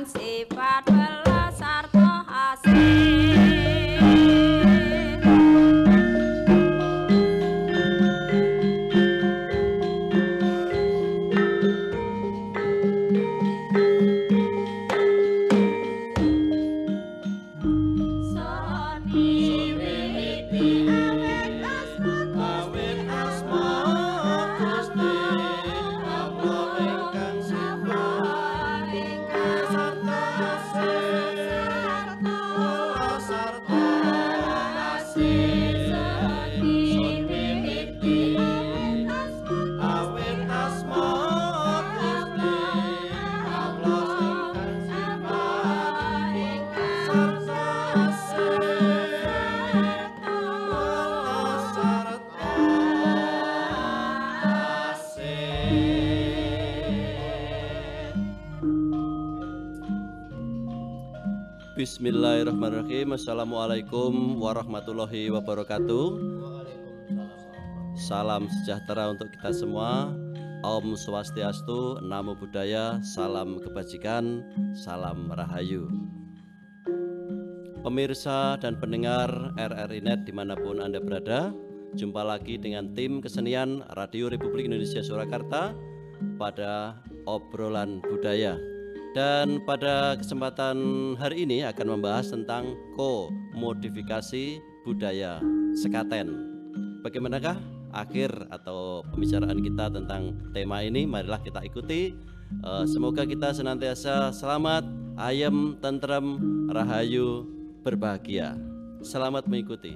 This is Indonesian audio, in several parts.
kang sifat welas sarta asih. Bismillahirrahmanirrahim. Assalamualaikum warahmatullahi wabarakatuh. Salam sejahtera untuk kita semua. Om Swastiastu, Namo Buddhaya, salam kebajikan, salam rahayu. Pemirsa dan pendengar RRI Net dimanapun Anda berada, jumpa lagi dengan tim kesenian Radio Republik Indonesia Surakarta pada Obrolan Budaya. Dan pada kesempatan hari ini akan membahas tentang komodifikasi budaya sekaten. Bagaimanakah akhir atau pembicaraan kita tentang tema ini? Marilah kita ikuti. Semoga kita senantiasa selamat, ayem, tentrem, rahayu, berbahagia. Selamat mengikuti.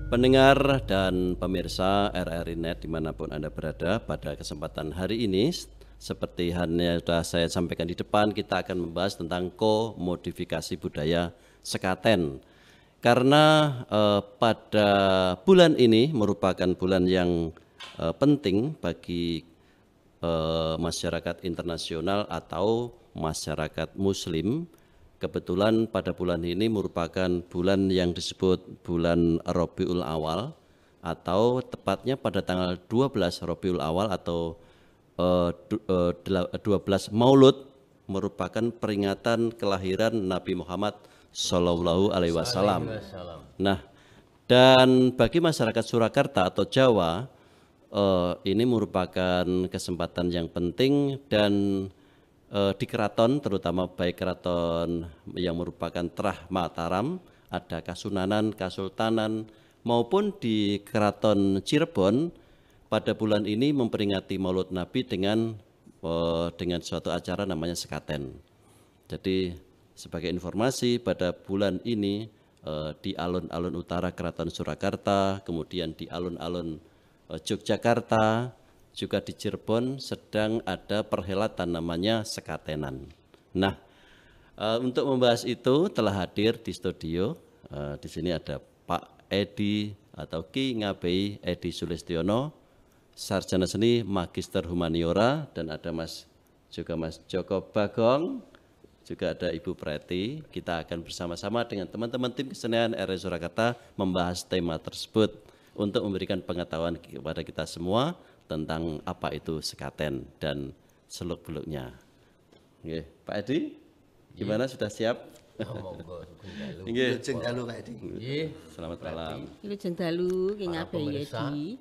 Pendengar dan pemirsa RRI Net dimanapun Anda berada, pada kesempatan hari ini seperti yang sudah saya sampaikan di depan, kita akan membahas tentang komodifikasi budaya sekaten. Karena pada bulan ini merupakan bulan yang penting bagi masyarakat internasional atau masyarakat muslim. Kebetulan pada bulan ini merupakan bulan yang disebut bulan Rabiul Awal, atau tepatnya pada tanggal 12 Rabiul Awal atau 12 Maulud, merupakan peringatan kelahiran Nabi Muhammad Shallallahu Alaihi Wasallam. Nah, dan bagi masyarakat Surakarta atau Jawa, ini merupakan kesempatan yang penting. Dan di keraton, terutama baik keraton yang merupakan Trah Mataram, ada Kasunanan, Kasultanan, maupun di keraton Cirebon, pada bulan ini memperingati Maulud Nabi dengan suatu acara namanya sekaten. Jadi sebagai informasi, pada bulan ini di alun-alun utara Keraton Surakarta, kemudian di alun-alun Yogyakarta, juga di Cirebon sedang ada perhelatan namanya sekatenan. Nah, untuk membahas itu telah hadir di studio. Di sini ada Pak Edi atau Ki Ngabei Edi Sulistiono, sarjana seni Magister Humaniora, dan ada Mas Joko Bagong, juga ada Ibu Preti. Kita akan bersama-sama dengan teman-teman tim kesenian RRI Surakarta membahas tema tersebut untuk memberikan pengetahuan kepada kita semua tentang apa itu sekaten dan seluk-beluknya. Oke, Pak Edi, gimana, sudah siap? Monggo Nggih. Jeng dalu Pak Edi. Nggih, Selamat malam. Wilujeng dalu Ki Ngabei Edi.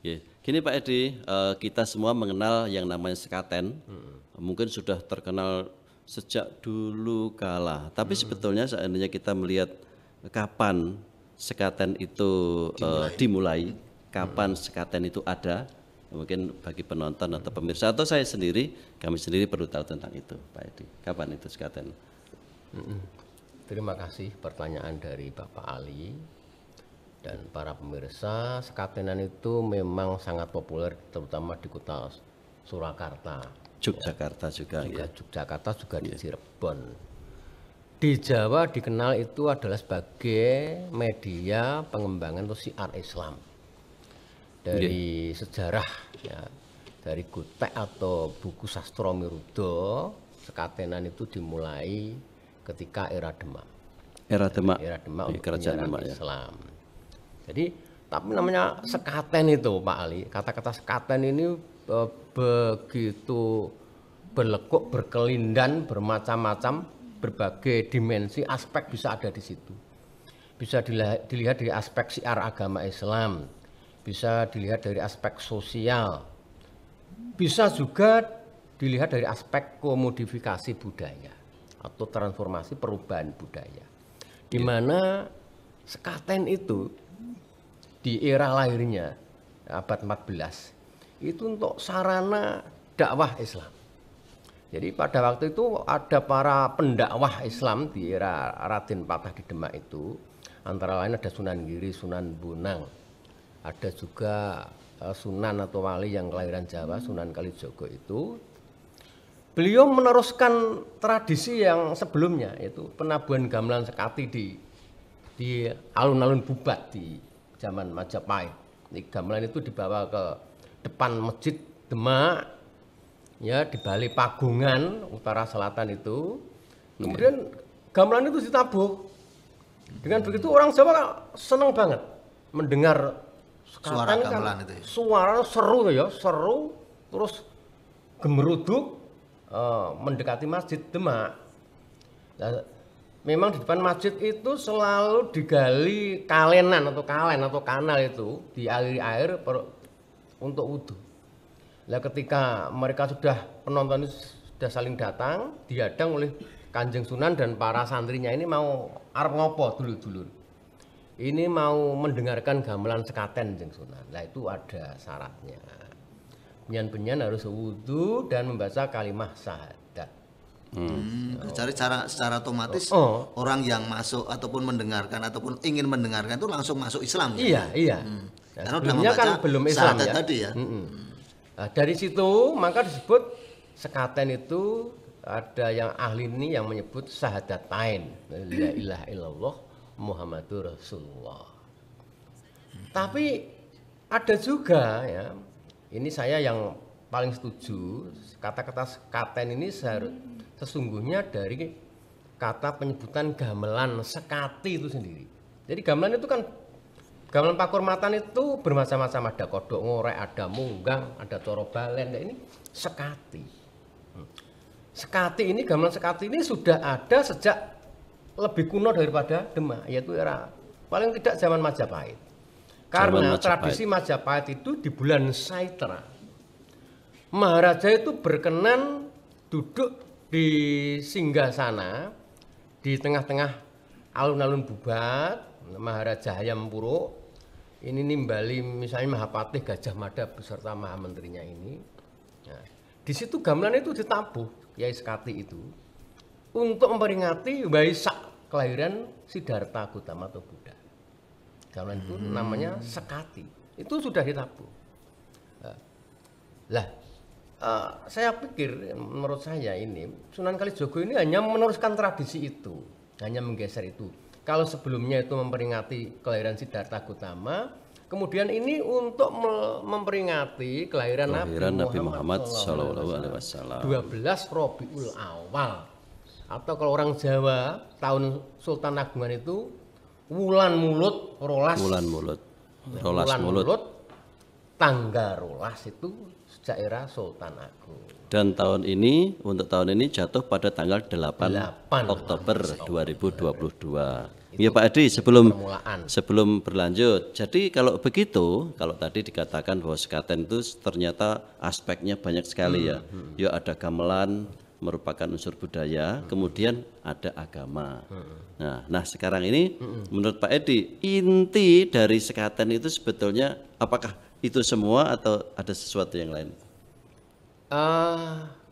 Oke. Gini Pak Edi, kita semua mengenal yang namanya sekaten, mungkin sudah terkenal sejak dulu kala. Tapi sebetulnya seandainya kita melihat kapan sekaten itu dimulai, kapan sekaten itu ada, mungkin bagi penonton atau pemirsa atau saya sendiri, kami sendiri perlu tahu tentang itu, Pak Edi. Kapan itu sekaten? Terima kasih pertanyaan dari Bapak Ali dan para pemirsa. Sekatenan itu memang sangat populer terutama di kota Surakarta. Yogyakarta juga. Juga Yogyakarta juga di Cirebon. Di Jawa dikenal itu adalah sebagai media pengembangan atau syiar Islam. Dari sejarah ya, dari Gutek atau buku Sastra Miruda, sekatenan itu dimulai ketika era Demak. Era Demak. Era Demak Di untuk kerajaan penyiaran Demak ya. Islam. Jadi tapi namanya sekaten itu Pak Ali, kata-kata sekaten ini begitu berlekuk, berkelindan, bermacam-macam, berbagai dimensi, aspek bisa ada di situ. Bisa dilihat dari aspek syiar agama Islam, bisa dilihat dari aspek sosial, bisa juga dilihat dari aspek komodifikasi budaya atau transformasi perubahan budaya. Di mana sekaten itu di era lahirnya abad 14 itu untuk sarana dakwah Islam. Jadi pada waktu itu ada para pendakwah Islam di era Raden Patah di Demak itu, antara lain ada Sunan Giri, Sunan Bonang, ada juga Sunan atau wali yang kelahiran Jawa, Sunan Kalijogo itu. Beliau meneruskan tradisi yang sebelumnya, yaitu penabuhan gamelan sekati di alun-alun Bubat di zaman Majapahit. Gamelan itu dibawa ke depan masjid Demak, ya di Bali Pagungan utara selatan itu. Kemudian gamelan itu ditabuk. Dengan begitu orang Jawa senang banget mendengar Suara gamelan itu ya? Suara seru ya, seru terus gemeruduk mendekati masjid Demak. Nah, memang di depan masjid itu selalu digali kalenan atau kalen atau kanal itu, dialiri air untuk wudhu. Nah, ketika mereka penonton sudah saling datang, dihadang oleh Kanjeng Sunan dan para santrinya ini mau arep ngopo dulur-dulur. Ini mau mendengarkan gamelan sekaten Kanjeng Sunan. Nah, itu ada syaratnya. Penyan-penyan harus wudhu dan membaca kalimah syahadat. Cari secara otomatis orang yang masuk ataupun mendengarkan ataupun ingin mendengarkan itu langsung masuk Islam. Iya, iya. Karena udah sebelumnya membaca kan belum Islam syahadat ya. tadi ya. Nah, dari situ maka disebut sekaten itu ada yang ahli ini yang menyebut syahadatain, la ilaha illallah Muhammadur Rasulullah. Tapi ada juga ya, ini saya yang paling setuju, kata-kata sekaten ini sesungguhnya dari kata penyebutan gamelan sekati itu sendiri. Jadi gamelan itu kan, gamelan Pakurmatan itu bermacam-macam, ada kodok ngorek, ada munggang, ada coro balen, ini sekati. Sekati ini, gamelan sekati ini sudah ada sejak lebih kuno daripada Demak, yaitu era paling tidak zaman Majapahit. Karena tradisi Majapahit itu di bulan Saitra, Maharaja itu berkenan duduk di singgasana di tengah-tengah alun-alun Bubat, Maharaja Hayam Puruk, ini nimbali misalnya Mahapatih Gajah Mada beserta Mahamenterinya ini. Nah, di situ gamelan itu ditabuh, Yai Sekati itu, untuk memperingati Waisak kelahiran Siddhartha Gautama atau Buddha. Gamelan itu namanya sekati, itu sudah ditabuh. Saya pikir, menurut saya ini Sunan Kalijogo ini hanya meneruskan tradisi itu, hanya menggeser itu. Kalau sebelumnya itu memperingati kelahiran Siddhartha Gautama, kemudian ini untuk memperingati kelahiran Nabi Muhammad SAW. 12 Rabiul Awal, atau kalau orang Jawa tahun Sultan Agungan itu wulan mulut rolas. Wulan mulut. Wulan mulut tangga rolas itu sejak era Sultan Agung. Dan untuk tahun ini jatuh pada tanggal 8 Oktober 2022. Ya Pak Edi, permulaan. sebelum berlanjut, jadi kalau begitu, kalau tadi dikatakan bahwa sekaten itu ternyata aspeknya banyak sekali ya. Ya ada gamelan merupakan unsur budaya, kemudian ada agama. Nah sekarang ini menurut Pak Edi, inti dari sekaten itu sebetulnya apakah itu semua atau ada sesuatu yang lain?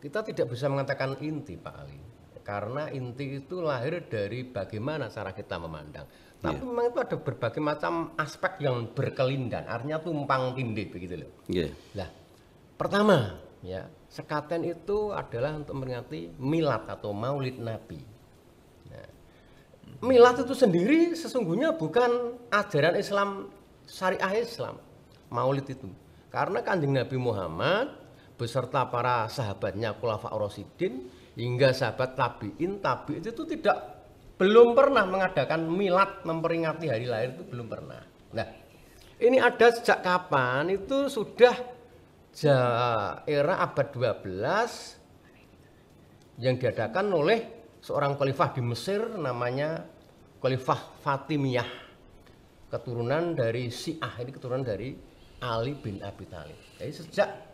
Kita tidak bisa mengatakan inti Pak Ali. Karena inti itu lahir dari bagaimana cara kita memandang. Tapi memang itu ada berbagai macam aspek yang berkelindan, artinya tumpang tindih begitu loh. Nah, pertama ya, sekaten itu adalah untuk memperingati milad atau maulid Nabi. Nah, milad itu sendiri sesungguhnya bukan ajaran Islam, syariah Islam, maulid itu. Karena Kanjeng Nabi Muhammad beserta para sahabatnya Khulafaur Rasyidin hingga sahabat tabi'in itu belum pernah mengadakan milad, memperingati hari lahir itu belum pernah. Nah, ini ada sejak kapan? Itu sudah era abad 12 yang diadakan oleh seorang khalifah di Mesir namanya Khalifah Fatimiyah, keturunan dari Syiah, ini keturunan dari Ali bin Abi Thalib. Jadi sejak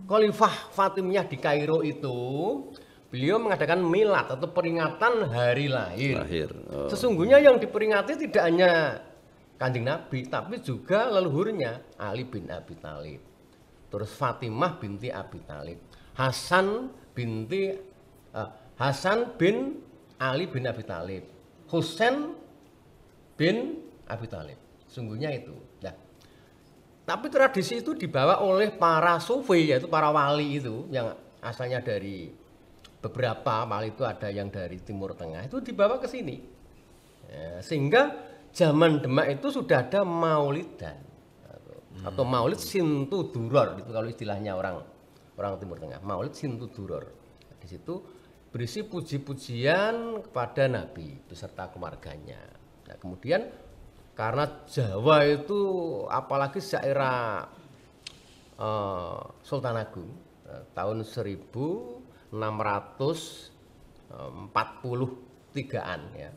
Khalifah Fatimiyah di Kairo itu beliau mengadakan milad atau peringatan hari lahir. Sesungguhnya yang diperingati tidak hanya Kanjeng Nabi tapi juga leluhurnya Ali bin Abi Thalib. Terus Fatimah binti Abi Thalib, Hasan bin Ali bin Abi Thalib, Husain bin Abi Thalib. Sungguhnya itu. Nah, tapi tradisi itu dibawa oleh para sufi, yaitu para wali itu yang asalnya dari beberapa wali itu ada yang dari Timur Tengah, itu dibawa ke sini. Ya, sehingga zaman Demak itu sudah ada maulidan atau maulid Sintuduror itu kalau istilahnya orang Timur Tengah, maulid Sintuduror. Di situ berisi puji-pujian kepada Nabi beserta keluarganya. Nah, kemudian karena Jawa itu apalagi sejak era Sultan Agung tahun 1643-an ya.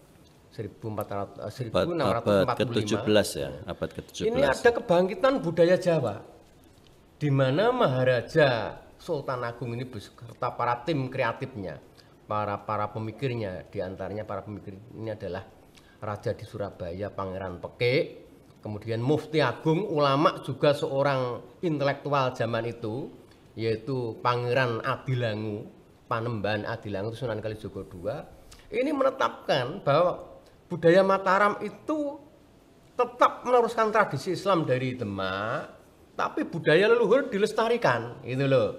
1645. Abad ke-17 ya, abad ke-17. Ini ada kebangkitan budaya Jawa di mana Maharaja Sultan Agung ini beserta para tim kreatifnya, para pemikirnya, di antaranya para pemikir ini adalah Raja di Surabaya Pangeran Pekik, kemudian Mufti Agung, ulama juga seorang intelektual zaman itu, yaitu Pangeran Adilangu, Panembahan Adilangu Sunan Kalijogo II. Ini menetapkan bahwa budaya Mataram itu tetap meneruskan tradisi Islam dari Demak, tapi budaya leluhur dilestarikan, gitu loh.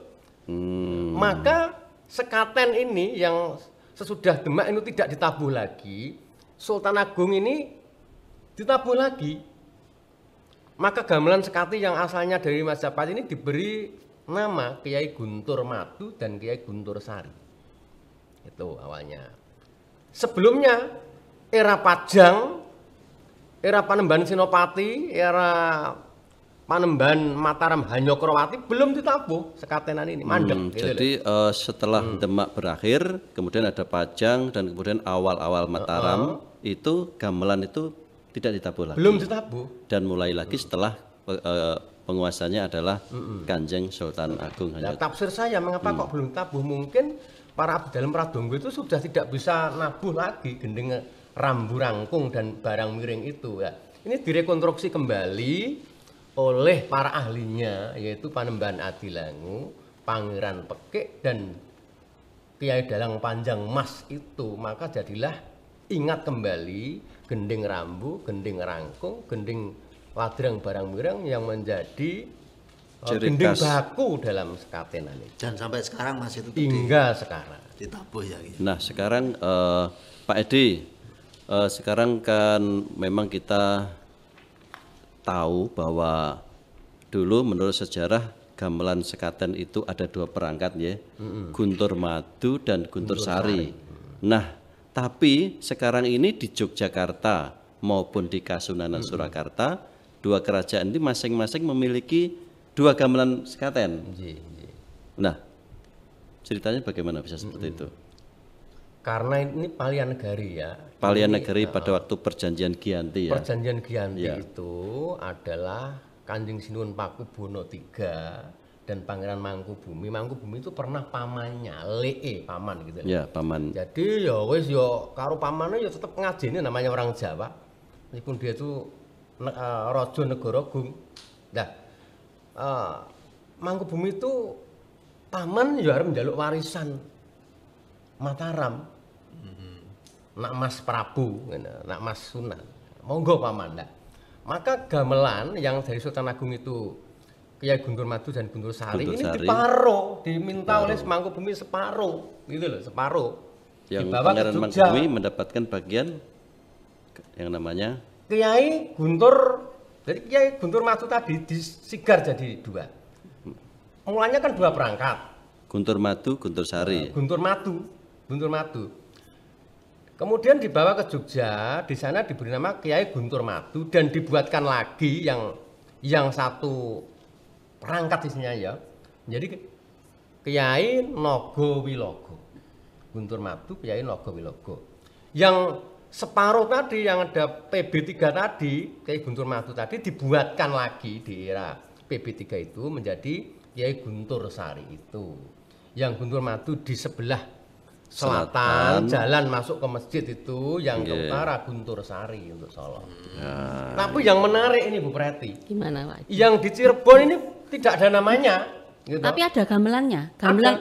Maka sekaten ini yang sesudah Demak itu tidak ditabuh lagi, Sultan Agung ini ditabuh lagi. Maka gamelan sekati yang asalnya dari Majapahit ini diberi nama Kiai Guntur Madu dan Kiai Guntur Sari. Itu awalnya. Sebelumnya era Pajang, era Panembahan Senopati, era Panembahan Mataram Hanyokrowati belum ditabuh sekatenan ini, mandek. Jadi setelah Demak berakhir, kemudian ada Pajang dan kemudian awal-awal Mataram itu gamelan itu tidak ditabuh lagi. Belum ditabuh. Dan mulai lagi setelah penguasanya adalah Kanjeng Sultan Agung. Nah, tafsir saya mengapa kok belum ditabuh, mungkin para abdi dalam Pradonggo itu sudah tidak bisa nabuh lagi gendeng rambu rangkung dan barang miring itu ya. Ini direkonstruksi kembali oleh para ahlinya, yaitu Panembahan Adilangu, Pangeran Pekik dan Kiai Dalang Panjang Mas itu. Maka jadilah ingat kembali gending rambu, gending rangkung, gending ladrang barang mirang yang menjadi gending baku dalam sekatenan ini. Dan sampai sekarang masih itu hingga sekarang ditabuh ya. Nah sekarang Pak Edi, sekarang kan memang kita tahu bahwa dulu menurut sejarah gamelan sekaten itu ada dua perangkat ya, Guntur Madu dan Guntur Sari. Nah tapi sekarang ini di Yogyakarta maupun di Kasunanan Surakarta, dua kerajaan ini masing-masing memiliki dua gamelan sekaten. Nah, ceritanya bagaimana bisa seperti itu? karena ini Palian Negari ya. Palian Ini, Negari pada waktu perjanjian Giyanti ya. Perjanjian Giyanti Ya. itu adalah Kanjeng Sinuhun Pakubono III dan Pangeran Mangkubumi. Mangkubumi itu pernah pamannya, paman gitu. Ya, paman. Jadi ya wis ya karo pamane ya tetep ngajeni namanya orang Jawa. Meskipun dia itu raja negara Gung. Nah, Mangkubumi itu paman ya arep njaluk warisan Mataram. Nak Mas Prabu, nak Mas Sunan. Monggo paman. Nah, maka gamelan yang dari Sultan Agung itu Kiai Guntur Madu dan Guntur Sari Guntur ini Sari. diminta oleh Mangkubumi separuh, gitu loh, separuh. Yang Dibawa ke Pangeran Jogja. Mangkubumi mendapatkan bagian yang namanya Kiai Guntur, jadi Kiai Guntur Madu tadi disigar jadi 2. Mulanya kan 2 perangkat. Guntur Madu, Guntur Sari. Guntur Madu. Kemudian dibawa ke Jogja, di sana diberi nama Kiai Guntur Madu dan dibuatkan lagi yang satu perangkat isinya ya. Jadi Kiai Nogo Wilogo. Guntur Madu, Kiai Nogo Wilogo. Yang separuh tadi yang ada PB3 tadi, Kiai Guntur Madu tadi dibuatkan lagi di era PB3 itu menjadi Kiai Guntur Sari itu. Yang Guntur Madu di sebelah selatan, jalan masuk ke masjid itu, yang ke utara Guntur Sari untuk Solo. Tapi yang menarik ini Bu Preti, Gimana Pak? yang di Cirebon ini tidak ada namanya. Gitu. Tapi ada gamelannya.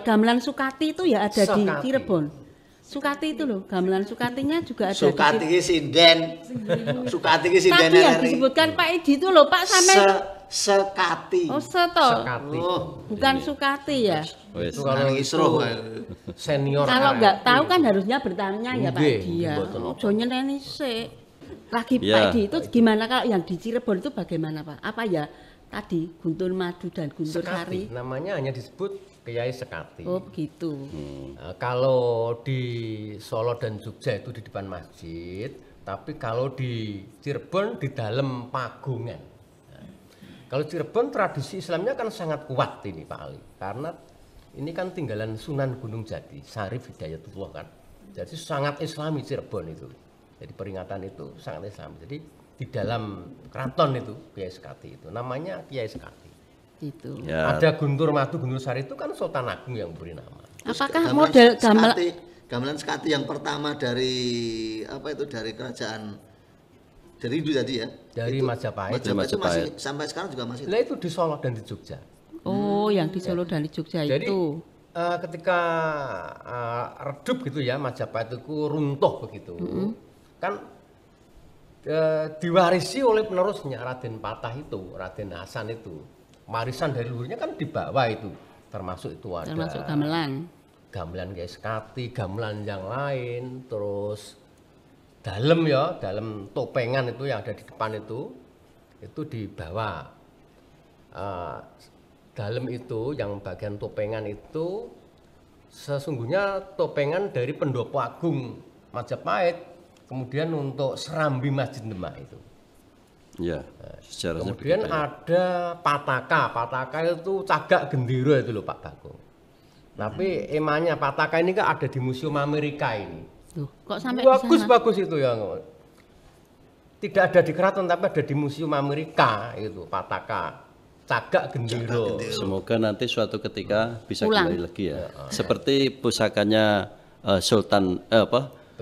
Gamelan Sukati itu ya ada di Sukati. Cirebon. Sukati itu loh, gamelan Sukatinya juga ada Sukati di ki sinden. Sukati ki sinden Tadi yang RRI. disebutkan Pak Edi itu loh, Pak sampai Sekati. Oh, seto. Sekati. Bukan Sukati ya. Wes. Itu kalau Nang itu isroh. senior. Kalau RRI. nggak tahu kan harusnya bertanya ya Pak Nggih, Edi ya. mboten apa. Ojo nyeneni sik. Lagi Ya. Pak Edi itu gimana kalau yang di Cirebon itu bagaimana Pak? Apa ya tadi Guntur Madu dan Guntur Sari? Sekati. Namanya hanya disebut Kiai Sekati. Oh begitu. Kalau di Solo dan Jogja itu di depan masjid, tapi kalau di Cirebon di dalam pagungan. Nah, kalau Cirebon tradisi Islamnya kan sangat kuat ini Pak Ali, karena ini kan tinggalan Sunan Gunung Jati, Syarif Hidayatullah kan. Jadi sangat Islami Cirebon itu. Jadi peringatan itu sangat Islami. Jadi di dalam keraton itu Kiai Sekati itu namanya Kiai Sekati. Gitu. Ya, Ada Guntur Madu, Guntur Sari itu kan Sultan Agung yang beri nama. Apakah model gamelan gamelan Sekati yang pertama dari apa itu dari kerajaan dari Hindu tadi ya? Dari Itu- Majapahit. Majapahit itu Majapahit. masih sampai sekarang juga masih. Nah itu di Solo dan di Jogja. Oh, yang di Solo dan di Jogja Jadi itu. ketika redup gitu ya Majapahit itu runtuh begitu, kan diwarisi oleh penerusnya Raden Patah itu, Raden Hasan itu. Warisan dari luhurnya kan dibawa itu, termasuk itu ada Termasuk gamelan. gamelan Kiai Sekati, gamelan yang lain, terus dalam ya, dalam topengan itu yang ada di depan itu dibawa. Dalam itu yang bagian topengan itu sesungguhnya topengan dari Pendopo Agung Majapahit, kemudian untuk serambi Masjid Demak itu. ya. Secara Kemudian ada pataka itu cagak gendera itu loh Pak Bagong. Tapi emanya pataka ini kan ada di Museum Amerika ini. Tuh, kok sampai di sana? Bagus itu ya. Tidak ada di keraton tapi ada di Museum Amerika itu pataka cagak gendera. Semoga nanti suatu ketika bisa Pulang. kembali lagi ya. Seperti pusakanya Sultan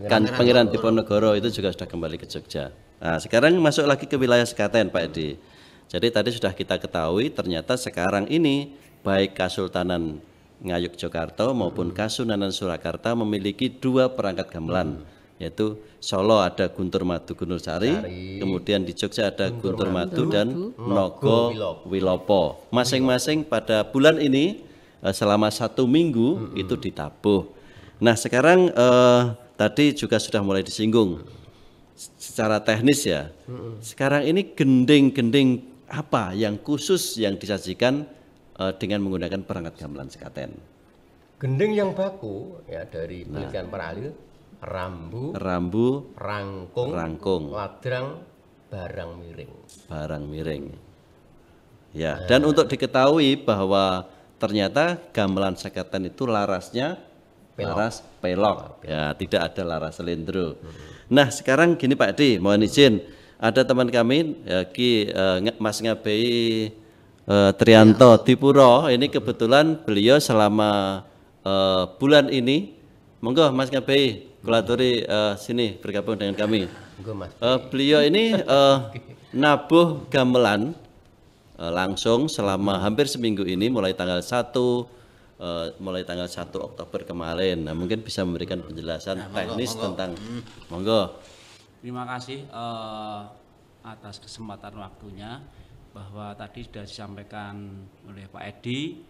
Pangeran Diponegoro itu juga sudah kembali ke Jogja. Nah, sekarang masuk lagi ke wilayah Sekaten Pak Edi. Jadi tadi sudah kita ketahui ternyata sekarang ini baik Kasultanan Ngayogyakarta maupun Kasunanan Surakarta memiliki 2 perangkat gamelan, yaitu Solo ada Guntur Madu Guntur Sari, kemudian di Jogja ada Guntur Madu dan Nogo Wilopo. Masing-masing pada bulan ini selama 1 minggu itu ditabuh. Nah sekarang tadi juga sudah mulai disinggung secara teknis ya. Sekarang ini gending-gending apa yang khusus yang disajikan dengan menggunakan perangkat gamelan Sekaten? Gending yang baku ya dari penelitian para ahli rambu, rangkung, ladrang, barang miring. Barang miring. Ya, dan untuk diketahui bahwa ternyata gamelan Sekaten itu larasnya Laras Pelok. Ya, tidak ada Laras Selendro. Nah, sekarang gini Pak Edi, mohon izin. Ada teman kami Mas Ngabei Trianto Dipuro. Ini kebetulan beliau selama bulan ini, monggo Mas Ngabei kulaturi sini bergabung dengan kami. Beliau ini nabuh gamelan langsung selama hampir seminggu ini mulai tanggal 1 Oktober kemarin. Nah, mungkin bisa memberikan penjelasan teknis tentang monggo. Terima kasih atas kesempatan waktunya, bahwa tadi sudah disampaikan oleh Pak Edi,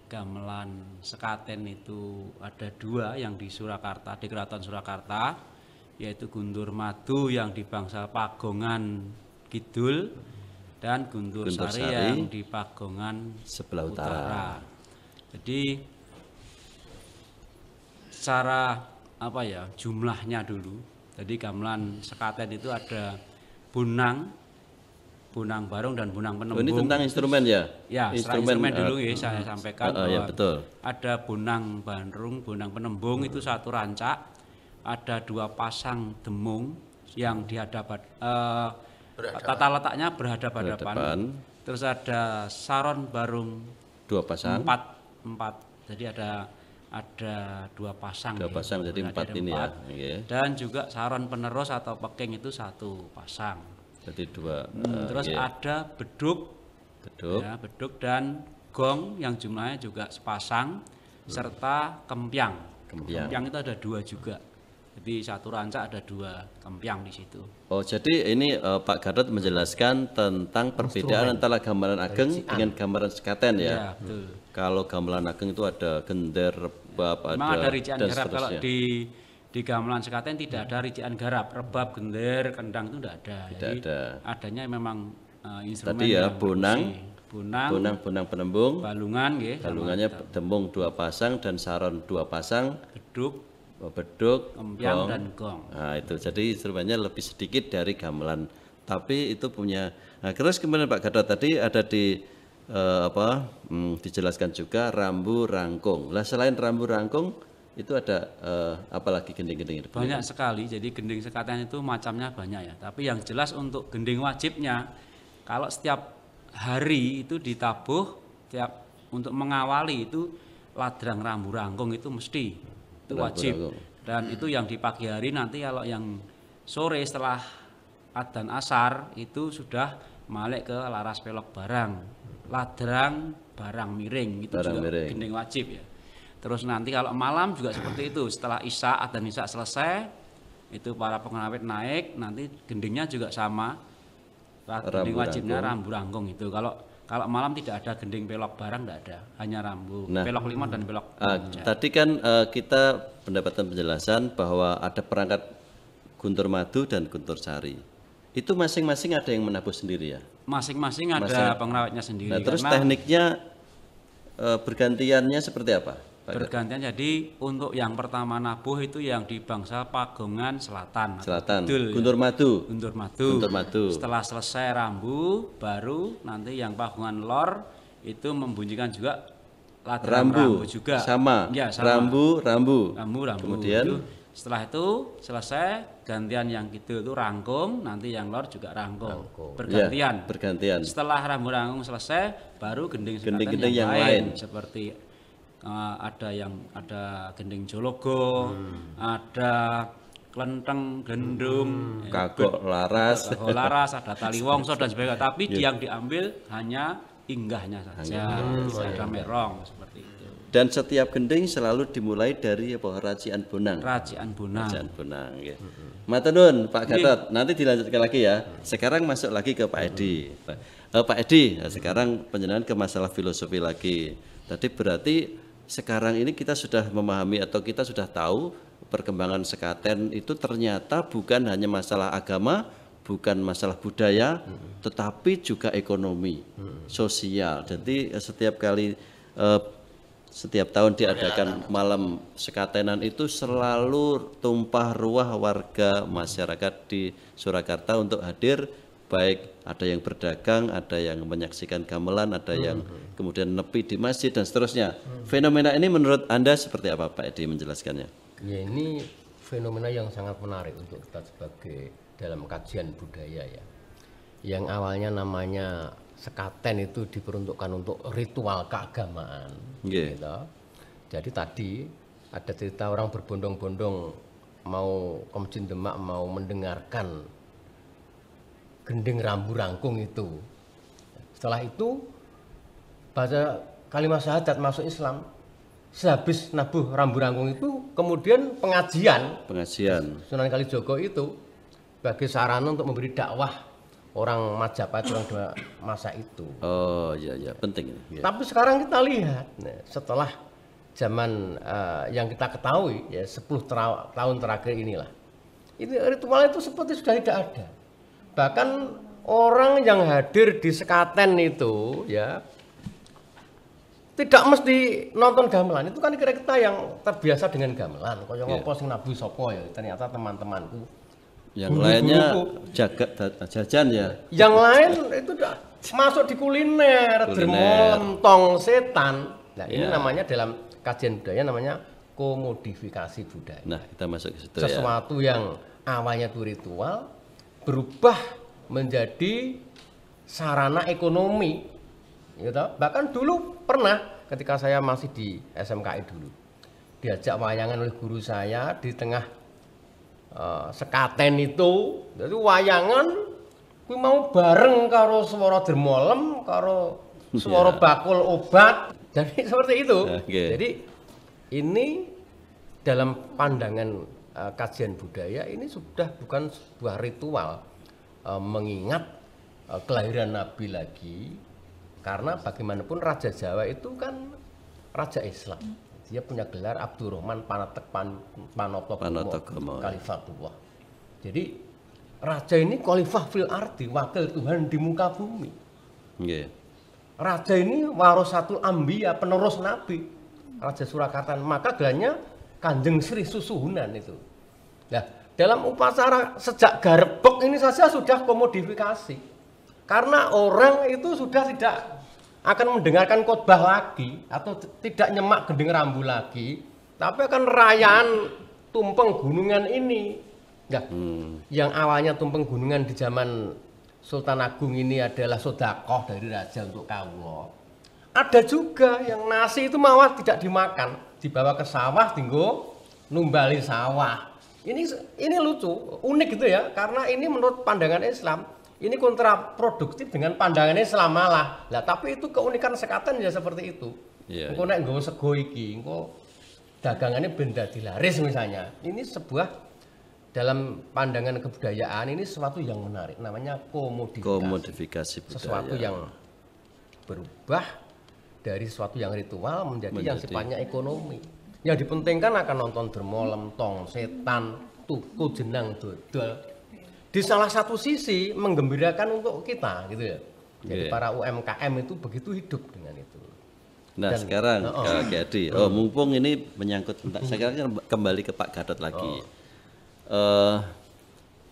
gamelan sekaten itu ada 2 yang di Surakarta, di Keraton Surakarta, yaitu Guntur Madu yang di Bangsal Pagongan Kidul dan Guntur Sari yang di Pagongan sebelah utara. Jadi secara jumlahnya dulu. Jadi gamelan sekaten itu ada bunang barung dan bunang penembung. Ini tentang instrumen ya? Ya, instrumen dulu ya saya sampaikan bahwa ya, betul. Ada bunang barung, bunang penembung itu 1 rancak, ada 2 pasang demung yang dihadapan, tata letaknya berhadapan. Terus ada saron barung 2 pasang. 4. Jadi ada 2 pasang. 2 pasang jadi 4 ini 4. Ya. Okay. Dan juga saron penerus atau peking itu 1 pasang. Jadi 2. Terus ada beduk. Ya, beduk dan gong yang jumlahnya juga sepasang serta kempiang. Kempiang itu ada 2 juga. Jadi 1 rancak ada 2 kempiang di situ. Oh, jadi ini Pak Gatot menjelaskan tentang perbedaan antara gamelan ageng dengan gamelan sekaten ya. Ya, betul. Kalau gamelan ageng itu ada gender, rebab, ada rician garap. Kalau di gamelan sekaten tidak ada rician garap, rebab, gender, kendang itu tidak ada. Tidak ada. Adanya memang instrumen tadi ya, bunang penembung, balungan nggih. Balungannya demung 2 pasang dan saron 2 pasang, beduk, kempiang dan gong. Nah, itu jadi instrumennya lebih sedikit dari gamelan. Tapi itu punya. Nah, terus kemudian Pak Gatot tadi ada dijelaskan juga rambu rangkung. Lah selain rambu rangkung itu ada apalagi gending-gending? Banyak sekali. Jadi gending sekaten itu macamnya banyak ya. Tapi yang jelas untuk gending wajibnya, kalau setiap hari itu ditabuh, untuk mengawali itu ladrang rambu rangkung itu mesti. Itu wajib. Dan itu yang di pagi hari, nanti kalau yang sore setelah adzan asar itu sudah malik ke laras pelok barang, ladrang barang miring, itu juga gending wajib ya. Terus nanti kalau malam juga seperti itu, setelah isya, adzan isya selesai itu para pengawet naik, nanti gendingnya juga sama, gending wajibnya rambu rangkung itu. Kalau malam tidak ada gending pelok barang, tidak ada, hanya rambu pelok 5 dan pelok. Tadi kan kita mendapatkan penjelasan bahwa ada perangkat Guntur Madu dan Guntur Sari. Itu masing-masing ada yang menabuh sendiri ya? Masing-masing ada pengrawatnya sendiri. Nah, terus tekniknya bergantiannya seperti apa? Bergantian, jadi untuk yang pertama nabuh itu yang di Bangsal Pagongan Selatan. Kidul, Guntur Madu. Guntur Madu. Setelah selesai rambu, baru nanti yang Pagongan Lor itu membunyikan juga rambu juga. Sama. Ya, sama. Rambu. Kemudian setelah itu selesai, gantian yang Kidul itu rangkung, nanti yang Lor juga rangkung. Bergantian. Setelah rambu rangkung selesai, baru gending sekaten yang lain seperti ada gending Jologo, ada klenteng, gendung, kagok laras, ada tali wongso dan sebagainya. Tapi yang diambil hanya inggahnya saja, ada merong seperti itu. Dan setiap gending selalu dimulai dari racian bonang. Racian bonang. Ya. Matur Pak Gatot, nanti dilanjutkan lagi ya. Sekarang masuk lagi ke Pak Edi. Pak Edi, sekarang penjelasan ke masalah filosofi lagi. Tadi berarti sekarang ini kita sudah memahami atau kita sudah tahu perkembangan sekaten itu ternyata bukan hanya masalah agama, bukan masalah budaya, tetapi juga ekonomi, sosial. Jadi setiap tahun diadakan malam sekatenan itu selalu tumpah ruah warga masyarakat di Surakarta untuk hadir baik ada yang berdagang, ada yang menyaksikan gamelan, ada yang kemudian nepi di masjid dan seterusnya. Fenomena ini menurut Anda seperti apa Pak Edi menjelaskannya? Ya, ini fenomena yang sangat menarik untuk kita sebagai dalam kajian budaya ya. Yang awalnya namanya sekaten itu diperuntukkan untuk ritual keagamaan. Nggih. Gitu. Jadi tadi ada cerita orang berbondong-bondong mau ke Masjid Demak mau mendengarkan gending rambu rangkung itu. Setelah itu baca kalimat syahadat masuk Islam. Sehabis nabuh rambu rangkung itu kemudian pengajian Sunan Kalijogo itu sebagai sarana untuk memberi dakwah orang Majapahit orang masa itu. Oh iya penting ini. Tapi sekarang kita lihat setelah zaman yang kita ketahui ya 10 tahun terakhir inilah. Ini ritual itu seperti sudah tidak ada. Bahkan orang yang hadir di sekaten itu ya tidak mesti nonton gamelan. Itu kan kira kita yang terbiasa dengan gamelan. Kaya ngopo sing nabu sapa ya ternyata teman-temanku. Yang lainnya jajan ya. Yang lain itu masuk di kuliner. Dermolem, tong setan. Nah, ini namanya dalam kajian budaya namanya komodifikasi budaya. Nah, kita masuk ke situ sesuatu yang awalnya itu ritual berubah menjadi sarana ekonomi. Gitu. Bahkan dulu pernah ketika saya masih di SMKI dulu diajak wayangan oleh guru saya di tengah sekaten itu. Jadi wayangan kuwi mau bareng karo swara dermolem karo swara bakul obat. Jadi seperti itu. Jadi ini dalam pandangan kajian budaya ini sudah bukan sebuah ritual mengingat kelahiran Nabi lagi, karena bagaimanapun Raja Jawa itu kan Raja Islam. Dia punya gelar Abdurrahman Panotogomo Khalifatullah. Jadi raja ini khalifah fil ardi, wakil Tuhan di muka bumi. Raja ini warasatul anbiya, penerus nabi. Raja Surakarta, maka gelarnya Kanjeng Sri Susuhunan itu. Nah, dalam upacara sejak Garebek ini saja sudah komodifikasi. Karena orang itu sudah tidak akan mendengarkan khotbah lagi atau tidak nyemak gending rambu lagi, tapi akan rayaan tumpeng gunungan ini. Nah, yang awalnya tumpeng gunungan di zaman Sultan Agung ini adalah sedekah dari raja untuk kawula. Ada juga yang nasi itu malah tidak dimakan, dibawa ke sawah tinggo numbali sawah. Ini lucu, unik gitu ya, karena ini menurut pandangan Islam ini kontraproduktif dengan pandangan Islam malah. Lah tapi itu keunikan sekaten ya seperti itu. Engko nek nggawa sego iki, engko dagangannya benda dilaris misalnya. Ini sebuah dalam pandangan kebudayaan ini sesuatu yang menarik, namanya komodifikasi budaya. Sesuatu yang berubah dari sesuatu yang ritual menjadi yang sifatnya ekonomi. Yang dipentingkan akan nonton dermolem, tong setan, tuku jenang dodol. Di salah satu sisi menggembirakan untuk kita gitu ya. Jadi para UMKM itu begitu hidup dengan itu. Nah, dan sekarang Kak Edi, mumpung ini menyangkut tentang, saya kira kembali ke Pak Gatot lagi.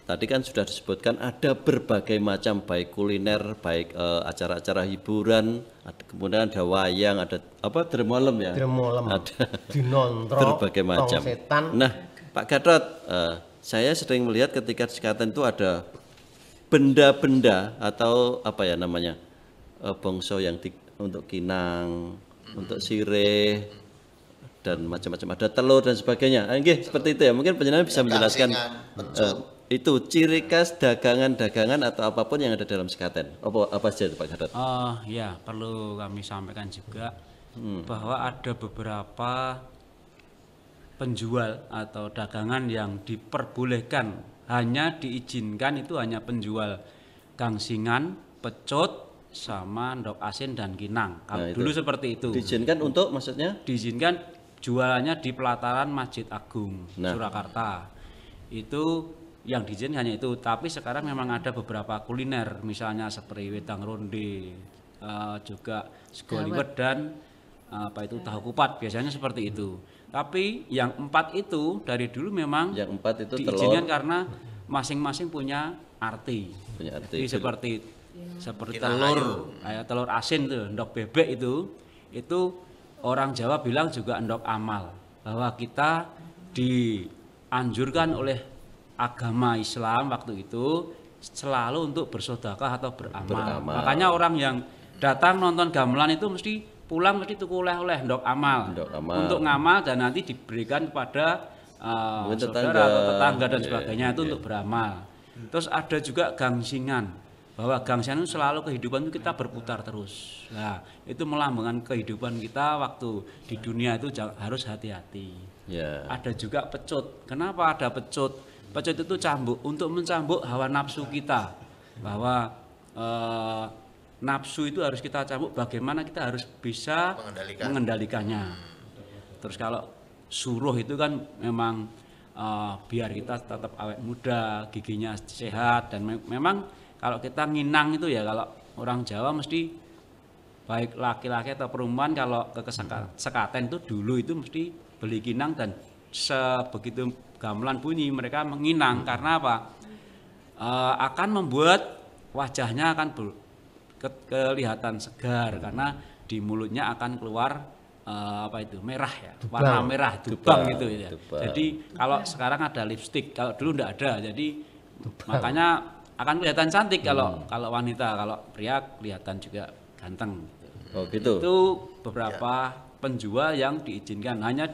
Tadi kan sudah disebutkan ada berbagai macam baik kuliner, baik acara-acara hiburan, kemudian ada wayang, ada apa dermolem ya? Dermolem. Ada dinontrol, berbagai macam. Setan. Nah, Pak Gatot, saya sering melihat ketika di sekaten itu ada benda-benda atau apa ya namanya bongso yang untuk kinang, untuk sirih dan macam-macam, ada telur dan sebagainya. Seperti itu ya. Mungkin penjelasan bisa menjelaskan itu ciri khas dagangan-dagangan atau apapun yang ada dalam sekaten. Apa saja Pak Gatot? Ya, perlu kami sampaikan juga bahwa ada beberapa penjual atau dagangan yang diperbolehkan, hanya diizinkan itu hanya penjual gangsingan, pecut, sama ndok asin dan kinang. Kalau dulu seperti itu. Diizinkan untuk maksudnya? Diizinkan jualannya di pelataran Masjid Agung Surakarta. Itu yang diizinkan hanya itu. Tapi sekarang memang ada beberapa kuliner, misalnya seperti wedang ronde, juga sego liwet dan tahu kupat. Biasanya seperti itu. Tapi yang 4 itu dari dulu memang yang 4 itu diizinkan telur. karena masing-masing punya arti. Punya arti. Jadi seperti Kita telur, kayak telur asin tuh, endok bebek itu orang Jawa bilang juga endok amal, bahwa kita dianjurkan oleh agama Islam waktu itu selalu untuk bersedekah atau beramal. Makanya orang yang datang nonton gamelan itu mesti pulang mesti tuku oleh-oleh endok amal. Untuk ngamal dan nanti diberikan kepada saudara atau tetangga dan sebagainya itu untuk beramal. Terus ada juga gangsingan, bahwa gangsingan itu selalu kehidupan itu kita berputar terus. Nah, itu melambangkan kehidupan kita waktu di dunia itu harus hati-hati. Ada juga pecut. Kenapa ada pecut? Pecut itu cambuk, untuk mencambuk hawa nafsu kita, bahwa nafsu itu harus kita cambuk, bagaimana kita harus bisa mengendalikannya. Terus kalau suruh itu kan memang biar kita tetap awet muda, giginya sehat, dan memang kalau kita nginang itu ya, kalau orang Jawa mesti baik laki-laki atau perempuan kalau ke sekaten itu dulu itu mesti beli kinang, dan sebegitu gamelan bunyi mereka menginang. Karena apa? Akan membuat wajahnya akan kelihatan segar, karena di mulutnya akan keluar merah ya, warna merah, dubang gitu ya. Jadi kalau sekarang ada lipstik, kalau dulu enggak ada. Jadi makanya akan kelihatan cantik kalau wanita, kalau pria kelihatan juga ganteng. Oh gitu. Itu beberapa penjual yang diizinkan. Hanya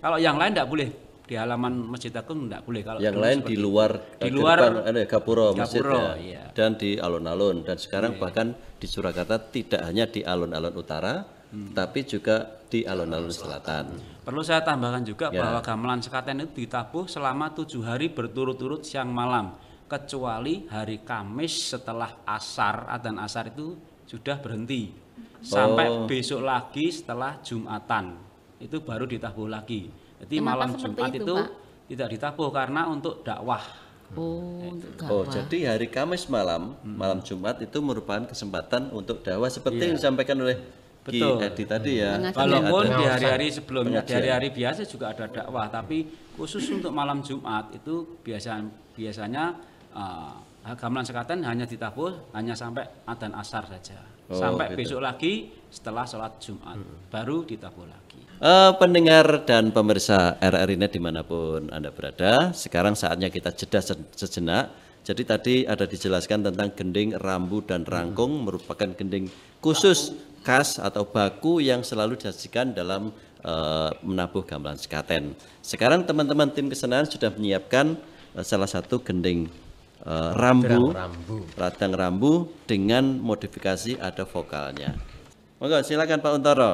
kalau yang lain enggak boleh. Di halaman Masjid Agung enggak boleh. Kalau yang lain di luar depan ada gapura masjid ya. Iya. Dan di alun-alun, dan sekarang bahkan di Surakarta tidak hanya di alun-alun utara, tapi juga di alun-alun selatan. Perlu saya tambahkan juga bahwa gamelan sekaten itu ditabuh selama 7 hari berturut-turut siang malam, kecuali hari Kamis setelah asar, adzan asar itu sudah berhenti sampai besok lagi setelah Jumatan itu baru ditabuh lagi. Jadi malam Jumat itu tidak ditabuh karena untuk dakwah. Jadi hari Kamis malam Jumat itu merupakan kesempatan untuk dakwah seperti yang disampaikan oleh Ki Edi tadi ya. Walaupun di hari-hari sebelumnya, di hari-hari biasa juga ada dakwah, tapi khusus untuk malam Jumat itu biasanya gamelan sekaten hanya ditabuh hanya sampai adzan asar saja. Sampai besok lagi setelah sholat Jumat baru ditabuh lagi. Pendengar dan pemirsa RRI Net dimanapun Anda berada, sekarang saatnya kita jeda sejenak. Jadi tadi ada dijelaskan tentang gending, rambu, dan rangkung, merupakan gending khusus khas atau baku yang selalu disajikan dalam menabuh gamelan sekaten. Sekarang teman-teman tim kesenian sudah menyiapkan salah satu gending radang rambu dengan modifikasi ada vokalnya. Monggo silakan Pak Untoro.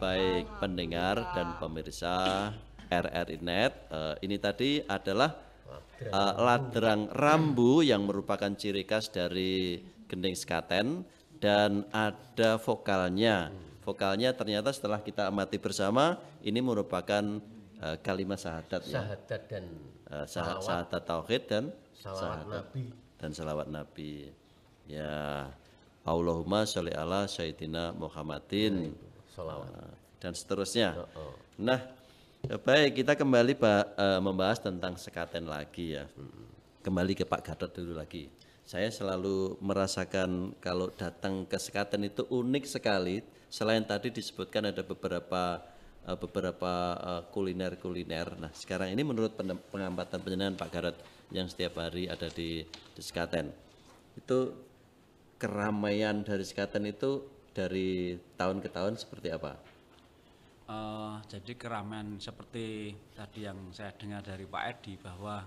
baik pendengar dan pemirsa RRI Net, ini tadi adalah ladrang rambu yang merupakan ciri khas dari gending sekaten dan ada vokalnya. Vokalnya ternyata setelah kita amati bersama ini merupakan kalimat syahadat ya. Syahadat dan Syahadat tauhid dan salawat Nabi. dan salawat Nabi. Ya, Allahumma sholli ala sayyidina Muhammadin. Salawat. Dan seterusnya. Nah, baik, kita kembali membahas tentang sekaten lagi ya. Kembali ke Pak Gatot dulu lagi. Saya selalu merasakan kalau datang ke sekaten itu unik sekali. Selain tadi disebutkan ada beberapa kuliner-kuliner. Nah, sekarang ini menurut pengamatan penjenengan Pak Gatot yang setiap hari ada di sekaten, itu keramaian dari sekaten itu dari tahun ke tahun seperti apa? Jadi keramaian seperti tadi yang saya dengar dari Pak Edi bahwa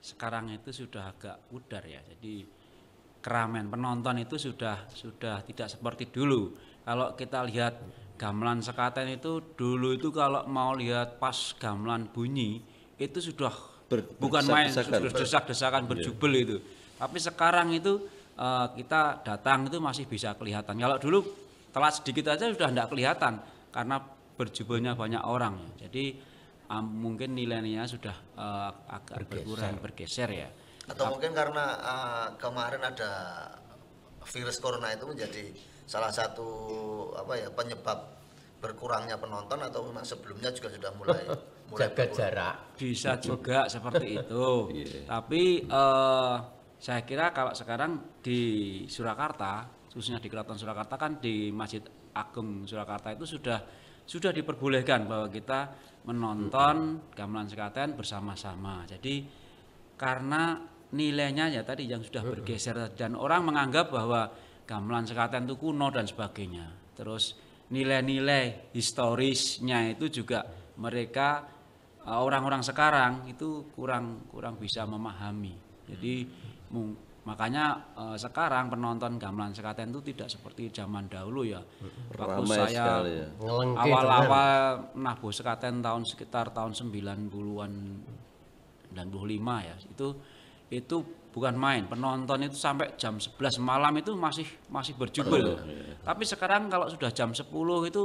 sekarang itu sudah agak pudar ya. Jadi keramaian penonton itu sudah tidak seperti dulu. Kalau kita lihat gamelan sekaten itu dulu itu kalau mau lihat pas gamelan bunyi itu sudah bukan main, sudah desak-desakan berjubel itu. Tapi sekarang itu kita datang itu masih bisa kelihatan. Kalau dulu telat sedikit aja sudah tidak kelihatan karena berjubelnya banyak orang. Jadi mungkin nilainya sudah agak bergeser ya. Atau mungkin karena kemarin ada virus corona itu menjadi salah satu penyebab berkurangnya penonton, atau memang sebelumnya juga sudah mulai jaga jarak. Bisa juga seperti itu. Tapi saya kira kalau sekarang di Surakarta, khususnya di Keraton Surakarta kan di Masjid Agung Surakarta itu sudah diperbolehkan bahwa kita menonton gamelan sekaten bersama-sama. Jadi karena nilainya ya tadi yang sudah bergeser dan orang menganggap bahwa gamelan sekaten itu kuno dan sebagainya. Terus nilai-nilai historisnya itu juga mereka orang-orang sekarang itu kurang bisa memahami. Jadi makanya sekarang penonton gamelan sekaten itu tidak seperti zaman dahulu ya. Waktu saya ya. awal-awal nabuh sekaten sekitar tahun 90-an 95 ya. Itu bukan main. Penonton itu sampai jam 11 malam itu masih berjubel. Tapi sekarang kalau sudah jam 10 itu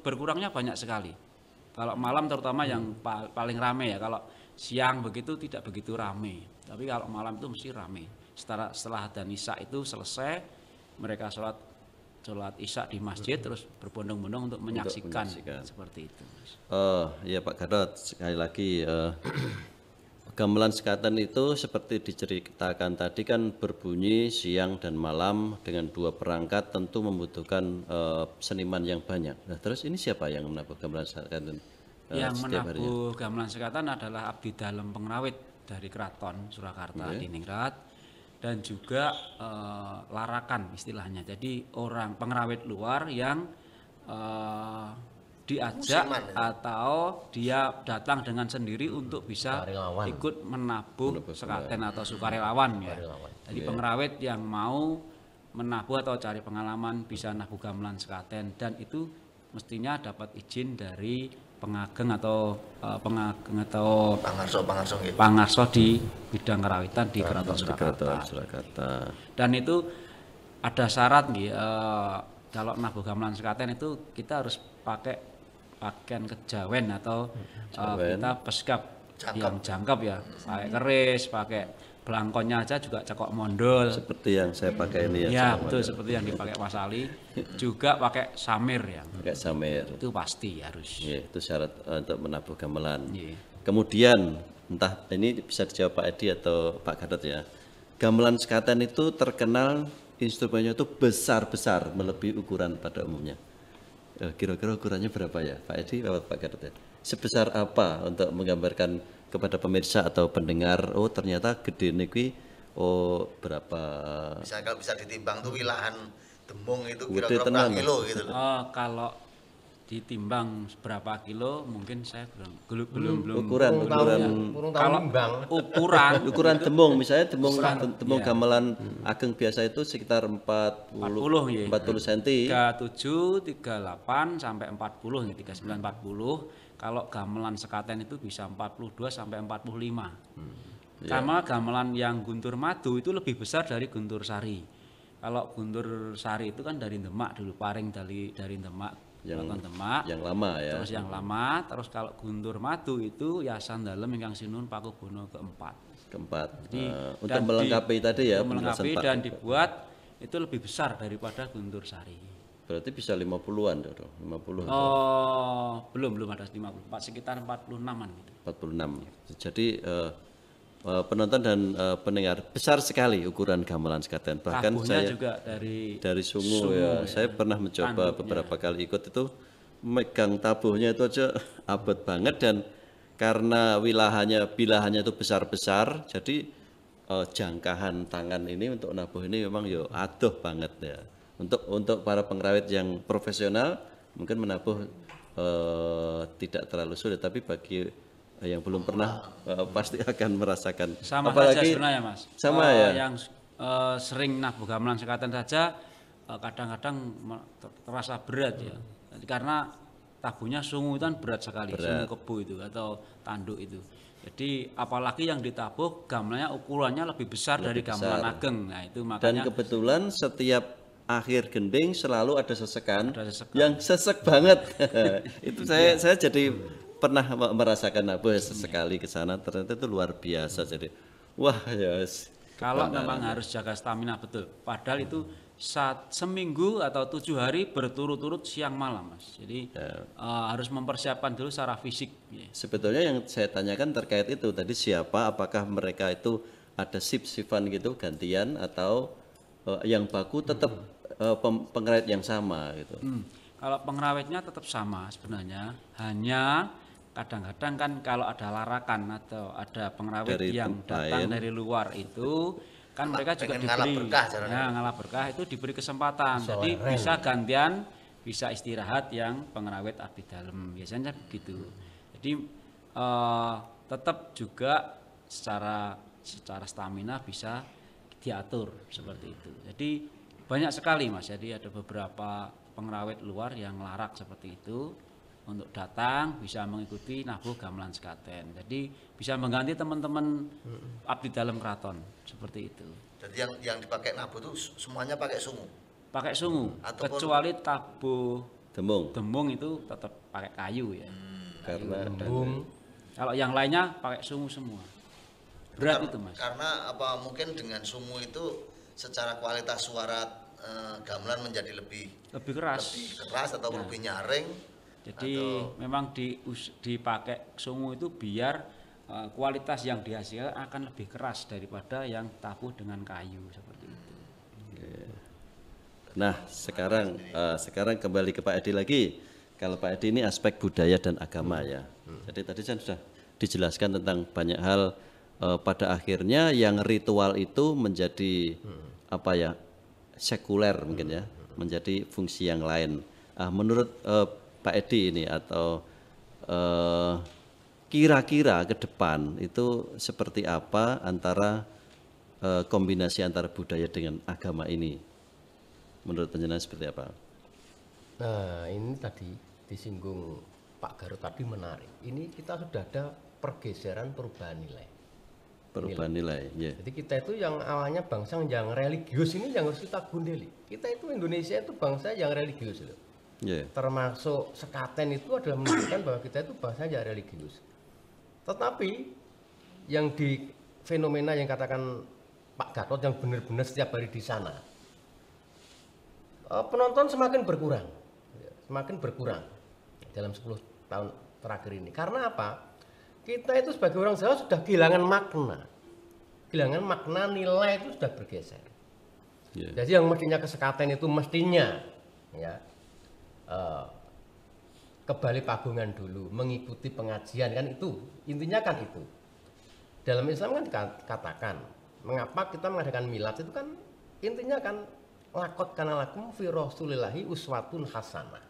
berkurangnya banyak sekali. Kalau malam terutama yang paling rame ya. Kalau siang begitu tidak begitu rame. Tapi kalau malam itu mesti rame. Setelah adzan isya itu selesai, mereka sholat isya di masjid terus berbondong-bondong untuk menyaksikan seperti itu. Iya Pak Gatot, sekali lagi gamelan sekaten itu seperti diceritakan tadi kan berbunyi siang dan malam dengan dua perangkat, tentu membutuhkan seniman yang banyak. Nah, terus ini siapa yang menabuh gamelan sekaten? Yang menabuh gamelan sekaten adalah abdi dalem pengrawit dari Keraton Surakarta di Ningrat, dan juga larakan istilahnya. Jadi orang pengrawit luar yang diajak atau dia datang dengan sendiri untuk bisa ikut menabuh sekaten atau sukarelawan ya. Jadi pengrawit yang mau menabuh atau cari pengalaman bisa nabuh gamelan sekaten, dan itu mestinya dapat izin dari pengageng atau pangarso di bidang kerawitan di Keraton Surakarta. Dan itu ada syarat nih, kalau nabuh gamelan sekaten itu kita harus pakai pakaian kejawen atau kita beskap yang jangkep ya, pakai keris, pakai belangkonnya aja juga cekok mondol. Seperti yang saya pakai ini ya. Ya betul, seperti yang dipakai Mas Ali. Juga pakai samir ya. Pakai samir. Itu pasti harus. Ya, itu syarat untuk menabuh gamelan. Kemudian entah ini bisa dijawab Pak Edi atau Pak Gatot ya. Gamelan sekaten itu terkenal instrumennya itu besar-besar melebihi ukuran pada umumnya. Kira-kira ukurannya berapa ya Pak Edi atau Pak Gatot ya? Sebesar apa untuk menggambarkan kepada pemirsa atau pendengar, oh ternyata gede niki, oh berapa? Kalau bisa ditimbang tuh wilahan Demung itu kira-kira berapa kilo gitu loh. Kalau ditimbang berapa kilo mungkin saya belum Ukuran Kurang tahu Kalau nimbang. ukuran tembung, misalnya tembung Iya. gamelan ageng biasa itu sekitar 40 ya. 40 cm. 37, 38 sampai 40 ya, 39 40. Kalau gamelan sekaten itu bisa 42 sampai 45. Karena gamelan yang guntur madu itu lebih besar dari guntur sari. Kalau guntur sari itu kan dari Demak dulu, paring dari Demak, Keraton Demak. Yang lama ya. Terus yang lama, terus kalau guntur madu itu Yasan Dalem ingkang Sinun Pakubono keempat. Keempat. Jadi, Untuk dan melengkapi tadi ya, untuk melengkapi penjelasan Pak. dan dibuat itu lebih besar daripada guntur sari. Berarti bisa 50-an dong, 50. Oh, belum ada 54, sekitar 46-an gitu. 46. Jadi penonton dan pendengar besar sekali ukuran gamelan sekaten. Bahkan Tabuhnya saya juga dari sungu ya. Saya pernah mencoba Tanduknya. beberapa kali ikut itu megang tabuhnya itu aja abot banget, dan karena bilahannya itu besar-besar, jadi jangkahan tangan ini untuk nabuh ini memang yo adoh banget ya. Untuk para pengrawit yang profesional mungkin menabuh tidak terlalu sulit, tapi bagi yang belum pernah pasti akan merasakan. Sama Apalagi saja sebenarnya Mas. sama ya. Yang sering nabuh gamelan sekaten saja kadang-kadang terasa berat ya. Karena tabuhnya sungu itu kan berat sekali, sungu kebu itu atau tanduk itu. Jadi apalagi yang ditabuh gamelannya ukurannya lebih besar dari gamelan ageng. Nah, itu Dan makanya kebetulan setiap akhir gending selalu ada sesekan, Ada sesekan. yang sesek banget. Itu saya jadi pernah merasakan nabuh sesekali ke sana, ternyata itu luar biasa. Jadi wah ya. kalau memang harus jaga stamina betul. Padahal itu seminggu atau 7 hari berturut-turut siang malam Mas. Jadi harus mempersiapkan dulu secara fisik. Ya. Sebetulnya yang saya tanyakan terkait itu tadi siapa, apakah mereka itu ada shift-shiftan gitu gantian atau yang baku tetap pengrawit yang sama gitu. Kalau pengrawitnya tetap sama sebenarnya, hanya kadang-kadang kan kalau ada larakan atau ada pengrawit Dari yang tempat datang lain. dari luar itu kan mereka juga Pengen ngalap diberi berkah caranya. ya, ngalap berkah itu diberi kesempatan. Jadi bisa gantian, bisa istirahat yang pengrawit abdi dalem. Biasanya begitu. Jadi tetap juga secara stamina bisa diatur seperti itu. Jadi banyak sekali Mas. Jadi ada beberapa pengrawit luar yang larak seperti itu untuk datang bisa mengikuti nabuh gamelan sekaten. Jadi bisa mengganti teman-teman abdi dalam keraton seperti itu. Jadi yang dipakai nabuh itu semuanya pakai sungu. Pakai sungu, Ataupun- kecuali tabuh Demung. dembung itu tetap pakai kayu ya. Karena Kalau yang lainnya pakai sungu semua. Berat itu Mas. Karena apa mungkin dengan sungu itu secara kualitas suara gamelan menjadi lebih Lebih keras. atau lebih nyaring. Jadi memang dipakai sungu itu biar kualitas yang dihasilkan akan lebih keras daripada yang tabuh dengan kayu seperti itu. Nah, sekarang kembali ke Pak Edi lagi. Kalau Pak Edi ini aspek budaya dan agama ya. Jadi tadi saya sudah dijelaskan tentang banyak hal, pada akhirnya yang ritual itu menjadi apa ya? Sekuler mungkin ya, menjadi fungsi yang lain. Menurut Pak Edi ini atau kira-kira ke depan itu seperti apa antara kombinasi antara budaya dengan agama ini? Menurut penjelasan seperti apa? Nah, ini tadi disinggung Pak Garut tadi menarik. Ini kita sudah ada pergeseran perubahan nilai. Perubahan nilai, ya. Jadi kita itu yang awalnya bangsa yang religius ini yang harus kita gundeli. Kita itu Indonesia itu bangsa yang religius loh. Ya. Termasuk sekaten itu adalah menunjukkan bahwa kita itu bangsa yang religius. Tetapi yang di fenomena yang katakan Pak Gatot yang benar-benar setiap hari di sana, penonton semakin berkurang, semakin berkurang dalam 10 tahun terakhir ini. Karena apa? Kita itu sebagai orang Jawa sudah kehilangan makna nilai itu sudah bergeser. Ya. Jadi yang mestinya kesekaten itu mestinya ya ke Bali Pagungan dulu, mengikuti pengajian kan itu intinya kan itu. Dalam Islam kan dikatakan mengapa kita mengadakan milad itu kan intinya kan lakot kana lakum fi rasulillahi uswatun hasanah.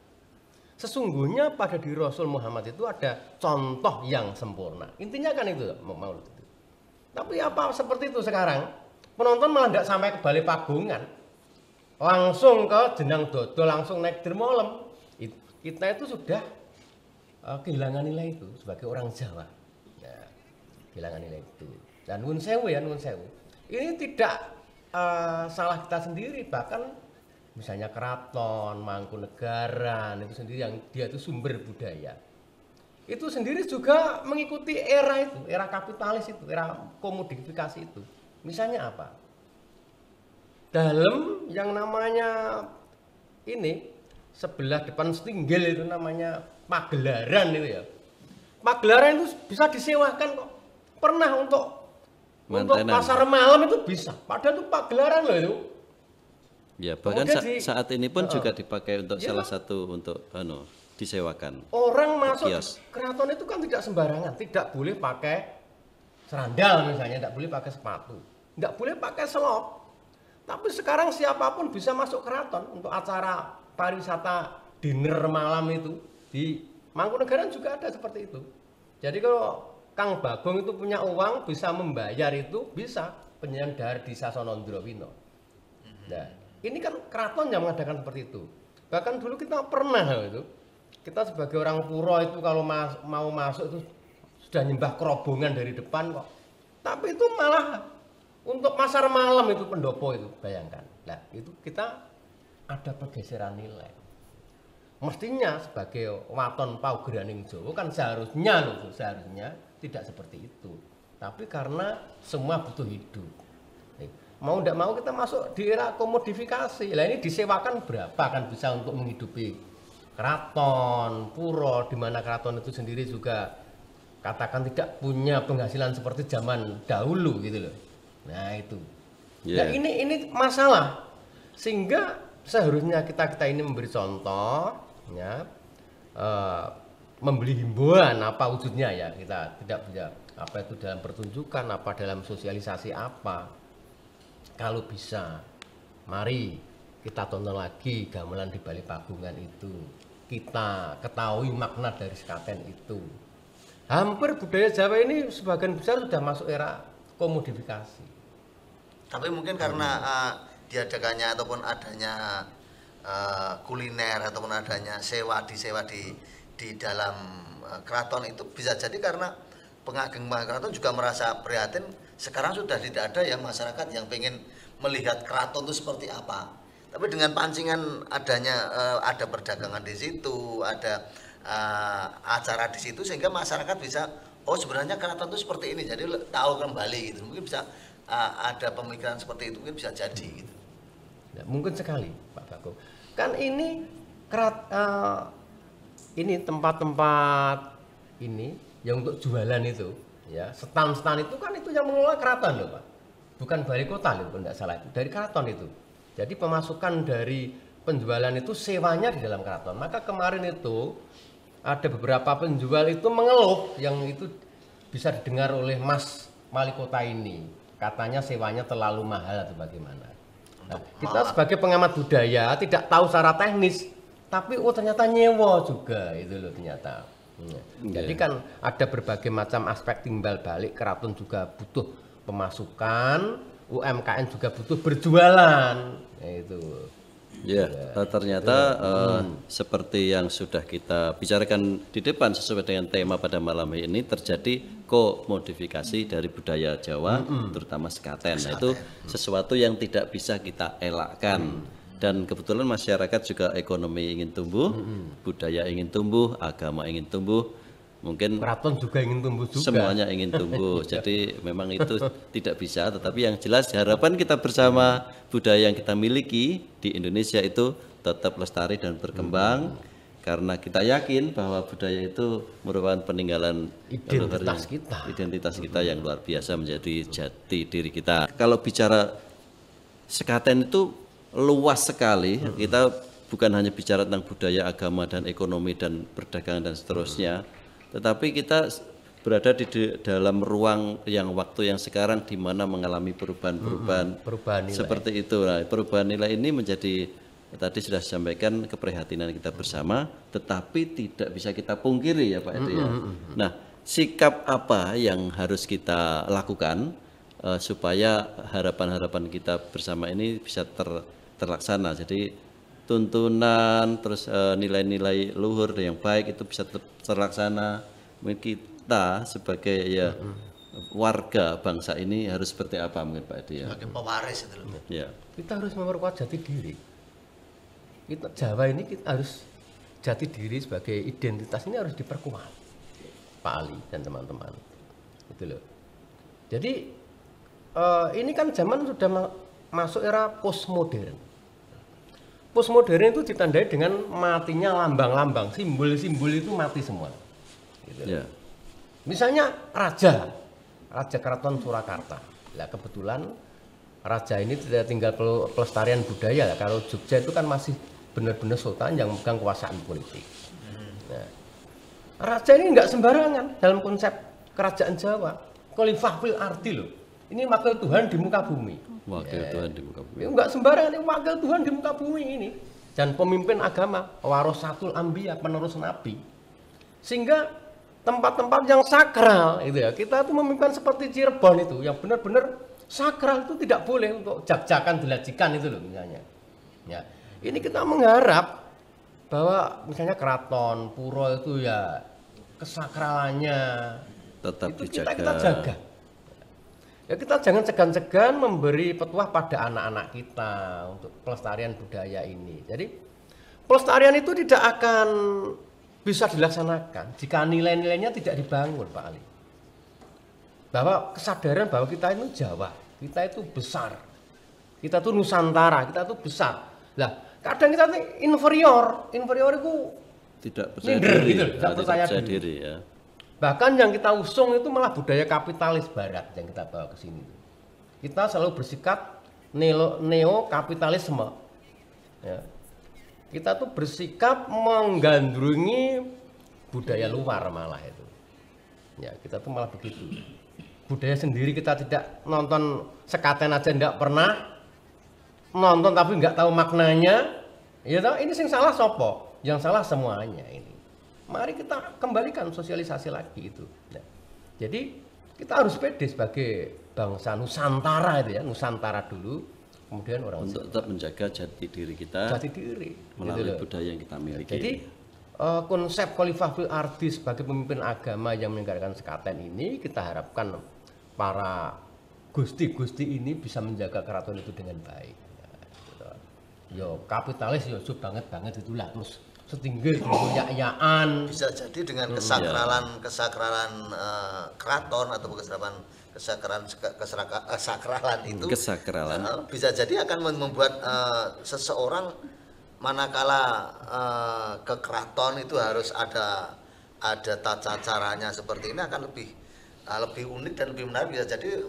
sesungguhnya pada diri Rasul Muhammad itu ada contoh yang sempurna. Intinya kan itu Maulid itu. Tapi apa seperti itu sekarang? Penonton malah tidak sampai ke Balai Pagungan, langsung ke Jenang Dodol, langsung naik dermolem. Kita itu sudah kehilangan nilai itu sebagai orang Jawa. Nah, kehilangan nilai itu. Dan nun sewu ya, nun sewu. Ini tidak salah kita sendiri, bahkan misalnya Keraton, Mangkunegaran itu sendiri yang dia itu sumber budaya. Itu sendiri juga mengikuti era itu, era kapitalis itu, era komodifikasi itu. Misalnya apa? Dalam yang namanya ini sebelah depan Stinggel itu namanya pagelaran itu ya. Pagelaran itu bisa disewakan kok. Pernah untuk pasar malam itu bisa. Padahal itu pagelaran loh itu. Ya, bahkan saat ini pun juga dipakai untuk salah satu untuk disewakan. Orang masuk kios. Keraton itu kan tidak sembarangan, tidak boleh pakai serandal misalnya, tidak boleh pakai sepatu, tidak boleh pakai selop. Tapi sekarang siapapun bisa masuk keraton untuk acara pariwisata dinner malam itu. Di Mangkunegaran juga ada seperti itu. Jadi kalau Kang Bagong itu punya uang bisa membayar itu, bisa penyanyi dari di Sasonondrowino. Nah, ini kan keraton yang mengadakan seperti itu. Bahkan dulu kita pernah itu, kita sebagai orang pura itu kalau mau masuk itu sudah nyembah kerobongan dari depan kok. Tapi itu malah untuk pasar malam itu pendopo itu, bayangkan. Nah, itu kita ada pergeseran nilai. Mestinya sebagai waton paugeраning Jawa kan seharusnya tidak seperti itu. Tapi karena semua butuh hidup. Mau tidak mau kita masuk di era komodifikasi. Lah ini disewakan berapa kan bisa untuk menghidupi keraton, pura, di mana keraton itu sendiri juga katakan tidak punya penghasilan seperti zaman dahulu gitu loh. Nah itu. Nah ini masalah. Sehingga seharusnya kita ini memberi contoh, ya, membeli himbauan apa wujudnya ya, kita tidak bisa apa itu dalam pertunjukan, apa dalam sosialisasi apa. Kalau bisa, mari kita tonton lagi gamelan di Balai Pagungan itu. Kita ketahui makna dari sekaten itu. Hampir budaya Jawa ini sebagian besar sudah masuk era komodifikasi. Tapi mungkin karena diadakannya ataupun adanya kuliner ataupun adanya sewa di dalam keraton itu bisa jadi karena pengageng keraton juga merasa prihatin. Sekarang sudah tidak ada ya masyarakat yang pengen melihat keraton itu seperti apa. Tapi dengan pancingan adanya ada perdagangan di situ, ada acara di situ, sehingga masyarakat bisa sebenarnya keraton itu seperti ini, jadi tahu kembali gitu. Mungkin bisa ada pemikiran seperti itu, mungkin bisa jadi gitu. Ya, mungkin sekali Pak Bagong. Kan ini ini tempat-tempat ini yang untuk jualan itu, ya stand-stand itu kan itu yang mengelola keraton loh Pak, bukan balai kota loh kalau tidak salah, dari keraton itu. Jadi pemasukan dari penjualan itu sewanya di dalam keraton. Maka kemarin itu ada beberapa penjual itu mengeluh, yang itu bisa didengar oleh Mas Wali Kota ini, katanya sewanya terlalu mahal atau bagaimana. Nah, kita sebagai pengamat budaya tidak tahu secara teknis, tapi ternyata nyewa juga itu loh ternyata. Jadi kan ada berbagai macam aspek timbal balik, keraton juga butuh pemasukan, UMKM juga butuh berjualan. Itu. Ya, ternyata seperti yang sudah kita bicarakan di depan sesuai dengan tema pada malam ini, terjadi komodifikasi dari budaya Jawa, terutama sekaten. Nah, itu sesuatu yang tidak bisa kita elakkan. Dan kebetulan masyarakat juga ekonomi ingin tumbuh, budaya ingin tumbuh, agama ingin tumbuh, mungkin keraton juga ingin tumbuh juga. Semuanya ingin tumbuh. Jadi memang itu tidak bisa, tetapi yang jelas harapan kita bersama budaya yang kita miliki di Indonesia itu tetap lestari dan berkembang, karena kita yakin bahwa budaya itu merupakan peninggalan identitas kita yang luar biasa, menjadi jati diri kita. Kalau bicara sekaten itu luas sekali, kita bukan hanya bicara tentang budaya, agama, dan ekonomi, dan perdagangan, dan seterusnya, tetapi kita berada di dalam ruang yang waktu yang sekarang di mana mengalami perubahan nilai. Seperti itu. Nah, perubahan nilai ini menjadi tadi sudah disampaikan keprihatinan kita bersama, tetapi tidak bisa kita pungkiri ya Pak Edi ya. Nah, sikap apa yang harus kita lakukan supaya harapan-harapan kita bersama ini bisa terlaksana. Jadi tuntunan terus nilai-nilai luhur yang baik itu bisa terlaksana. Mungkin kita sebagai ya warga bangsa ini harus seperti apa mungkin Pak Edi ya. Sebagai pewaris itu loh. Ya. Kita harus memperkuat jati diri. Kita Jawa ini kita harus jati diri sebagai identitas ini harus diperkuat, Pak Ali dan teman-teman. Gitu loh. Jadi ini kan zaman sudah masuk era postmodern. Postmodern itu ditandai dengan matinya lambang-lambang, simbol-simbol itu mati semua. Gitu. Ya. Misalnya Raja Keraton Surakarta. Nah, kebetulan Raja ini tidak tinggal pelestarian budaya. Kalau Jogja itu kan masih benar-benar sultan yang memegang kekuasaan politik. Nah, Raja ini nggak sembarangan dalam konsep kerajaan Jawa. Khalifah fil ardi loh. Ini wakil Tuhan di muka bumi. Wakil Tuhan di muka bumi. Enggak sembarangan, ini wakil Tuhan di muka bumi ini. Dan pemimpin agama, warasatul anbiya, penerus nabi. Sehingga tempat-tempat yang sakral itu ya, kita tuh memimpin seperti Cirebon itu yang benar-benar sakral itu tidak boleh untuk jak-jakan dilajikan itu loh misalnya. Ya. Ini kita mengharap bahwa misalnya keraton, pura itu ya kesakralannya Tetap itu dijaga. kita jaga. Ya kita jangan segan-segan memberi petuah pada anak-anak kita untuk pelestarian budaya ini. Jadi pelestarian itu tidak akan bisa dilaksanakan jika nilai-nilainya tidak dibangun, Pak Ali. Bahwa kesadaran bahwa kita itu Jawa, kita itu besar, kita itu Nusantara, kita itu besar. Lah kadang kita inferior itu Tidak percaya minder, diri, gitu, ya, tidak percaya diri. diri ya. Bahkan yang kita usung itu malah budaya kapitalis barat yang kita bawa ke sini. Kita selalu bersikap neo-kapitalisme. Ya. Kita tuh bersikap menggandrungi budaya luar malah itu. Ya, kita tuh malah begitu. Budaya sendiri kita tidak nonton sekaten aja enggak pernah. Nonton tapi enggak tahu maknanya. Ya toh, ini sing salah sopo? Yang salah semuanya ini. Mari kita kembalikan sosialisasi lagi itu. Nah, jadi kita harus pede sebagai bangsa Nusantara itu ya, Nusantara dulu, kemudian orang Untuk tetap menjaga jati diri kita jati diri melalui gitu loh. budaya yang kita miliki. Jadi konsep Khalifah fil ardi sebagai pemimpin agama yang meninggalkan sekaten ini kita harapkan para gusti-gusti ini bisa menjaga keraton itu dengan baik. Ya, gitu. Yo kapitalis yo banget itulah terus setinggi ya-yaan. Bisa jadi dengan kesakralan keraton atau kesakralan itu bisa jadi akan membuat seseorang manakala ke keraton itu harus ada tata caranya seperti ini akan lebih unik dan lebih menarik, bisa jadi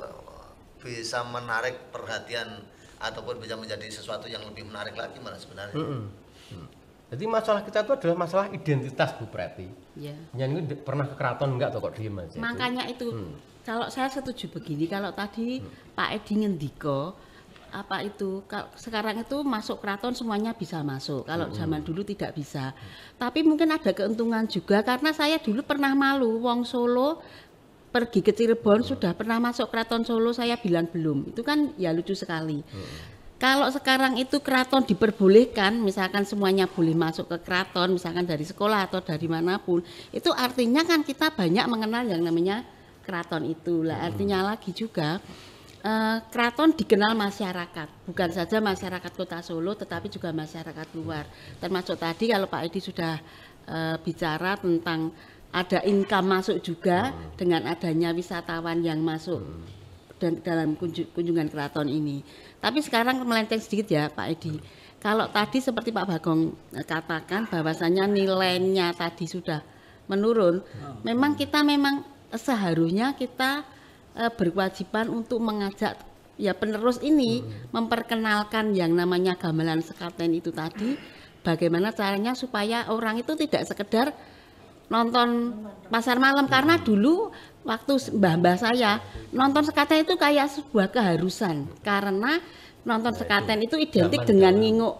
bisa menarik perhatian ataupun bisa menjadi sesuatu yang lebih menarik lagi malah sebenarnya. Jadi masalah kita itu adalah masalah identitas Bu Preti. Ya. Yang ini pernah ke keraton enggak atau kok diem aja? Makanya itu kalau saya setuju begini, kalau tadi Pak Edi ngendiko apa itu sekarang itu masuk keraton semuanya bisa masuk. Kalau zaman dulu tidak bisa. Tapi mungkin ada keuntungan juga karena saya dulu pernah malu wong Solo pergi ke Cirebon sudah pernah masuk keraton Solo, saya bilang belum. Itu kan ya lucu sekali. Kalau sekarang itu keraton diperbolehkan, misalkan semuanya boleh masuk ke keraton, misalkan dari sekolah atau dari manapun, itu artinya kan kita banyak mengenal yang namanya keraton itu. Lah artinya lagi juga keraton dikenal masyarakat, bukan saja masyarakat Kota Solo, tetapi juga masyarakat luar. Termasuk tadi kalau Pak Edi sudah bicara tentang ada income masuk juga dengan adanya wisatawan yang masuk dan dalam kunjungan keraton ini. Tapi sekarang melenceng sedikit ya Pak Edi. Kalau tadi seperti Pak Bagong katakan bahwasanya nilainya tadi sudah menurun, memang kita seharusnya kita berkewajiban untuk mengajak ya penerus ini memperkenalkan yang namanya gamelan sekaten itu tadi, bagaimana caranya supaya orang itu tidak sekedar nonton pasar malam, karena dulu waktu mbah-mbah saya nonton sekaten itu kayak sebuah keharusan, karena nonton sekaten itu identik dengan nginguk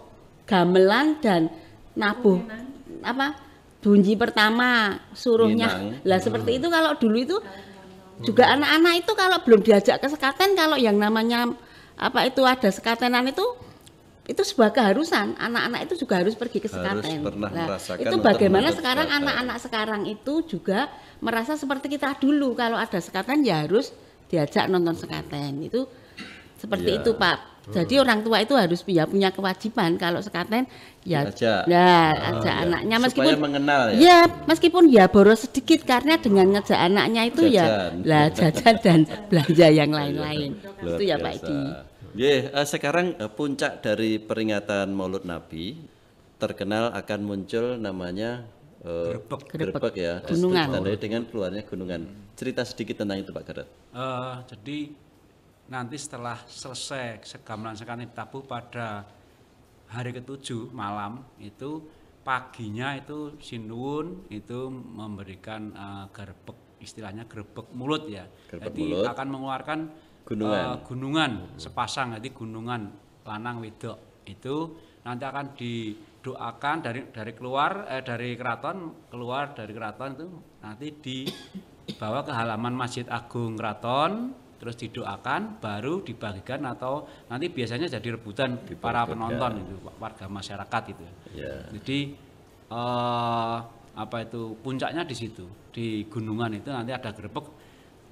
gamelan dan nabuh apa bunyi pertama suruhnya. Minang. Lah seperti itu kalau dulu itu juga anak-anak itu kalau belum diajak ke sekaten, kalau yang namanya apa itu ada sekatenan itu sebuah keharusan. Anak-anak itu juga harus pergi ke sekaten. pernah merasakan itu untuk bagaimana menuntut sekarang sekaten. anak-anak sekarang itu juga merasa seperti kita dulu, kalau ada sekaten ya harus diajak nonton sekaten. Itu seperti Iya. itu Pak. Jadi orang tua itu harus punya kewajiban kalau sekaten ya Diajak. ajak ya. anaknya Supaya meskipun mengenal ya. ya meskipun ya boros sedikit, karena dengan ngejak anaknya itu ya Jajan. lah jajan dan belanja yang lain-lain. Luar Itu ya Pak biasa. Edi. Sekarang puncak dari peringatan Maulud Nabi terkenal akan muncul namanya Grebek ya. Gunungan. Ditandai dengan keluarnya gunungan. Cerita sedikit tentang itu Pak Gatot. Jadi nanti setelah selesai gamelan sekaten ditabuh pada hari ke-7 malam itu, paginya itu Sinuwun itu memberikan grebek, istilahnya grebek mulut ya. Grebek Jadi mulut. akan mengeluarkan gunungan sepasang, jadi gunungan lanang wedok itu nanti akan didoakan dari keluar dari keraton, keluar dari keraton itu nanti dibawa ke halaman Masjid Agung Keraton, terus didoakan, baru dibagikan atau nanti biasanya jadi rebutan para penonton itu, warga masyarakat itu. Ya. Jadi apa itu puncaknya di situ, di gunungan itu nanti ada grebek,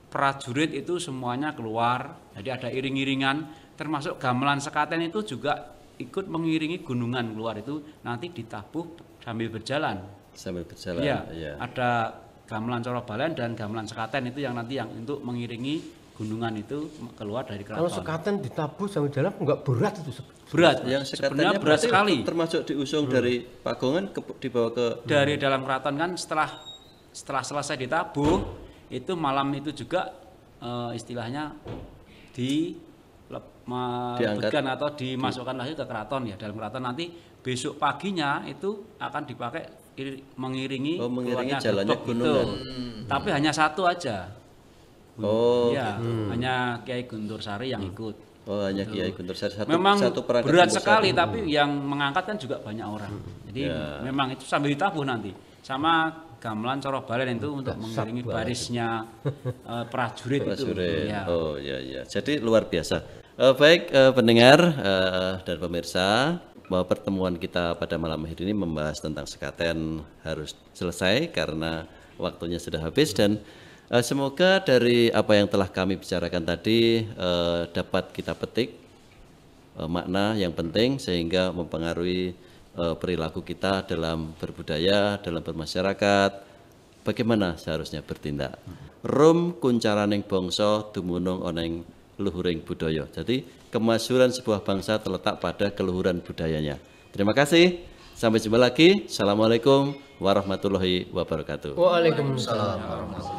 prajurit itu semuanya keluar, jadi ada iring-iringan, termasuk gamelan sekaten itu juga ikut mengiringi gunungan keluar itu nanti ditabuh sambil berjalan. Sambil berjalan. Iya, Ya. ada gamelan Corobalan dan gamelan sekaten itu yang nanti yang untuk mengiringi gunungan itu keluar dari keraton. Kalau sekaten ditabuh sambil jalan enggak berat itu. Berat, Yang sebenarnya sekatennya berat berarti sekali. termasuk diusung dari Pagongan dibawa ke Dari dalam keraton kan setelah selesai ditabuh itu malam itu juga istilahnya dilebutkan atau dimasukkan lagi ke keraton ya, dalam keraton. Nanti besok paginya itu akan dipakai mengiringi mengiringi keluarnya jalannya grebek gunungan. itu. Tapi hanya satu aja. Ya, hanya Kiai Guntur Sari yang ikut. Oh, hanya Kiai Guntur Sari Memang satu perangkat berat Guntur sekali, Sari. tapi yang mengangkat kan juga banyak orang. Jadi memang itu sambil ditabuh nanti. Sama gamelan Corobalan itu untuk mengiringi barisnya prajurit itu. Ya. Oh ya. Jadi luar biasa. Baik pendengar dan pemirsa, bahwa pertemuan kita pada malam hari ini membahas tentang sekaten harus selesai karena waktunya sudah habis, dan semoga dari apa yang telah kami bicarakan tadi dapat kita petik makna yang penting sehingga mempengaruhi perilaku kita dalam berbudaya, dalam bermasyarakat, bagaimana seharusnya bertindak. Rum kuncaraning bangsa dumunung oneng luhuring budaya. Jadi kemasyhuran sebuah bangsa terletak pada keluhuran budayanya. Terima kasih. Sampai jumpa lagi. Assalamualaikum warahmatullahi wabarakatuh. Waalaikumsalam. Assalamualaikum.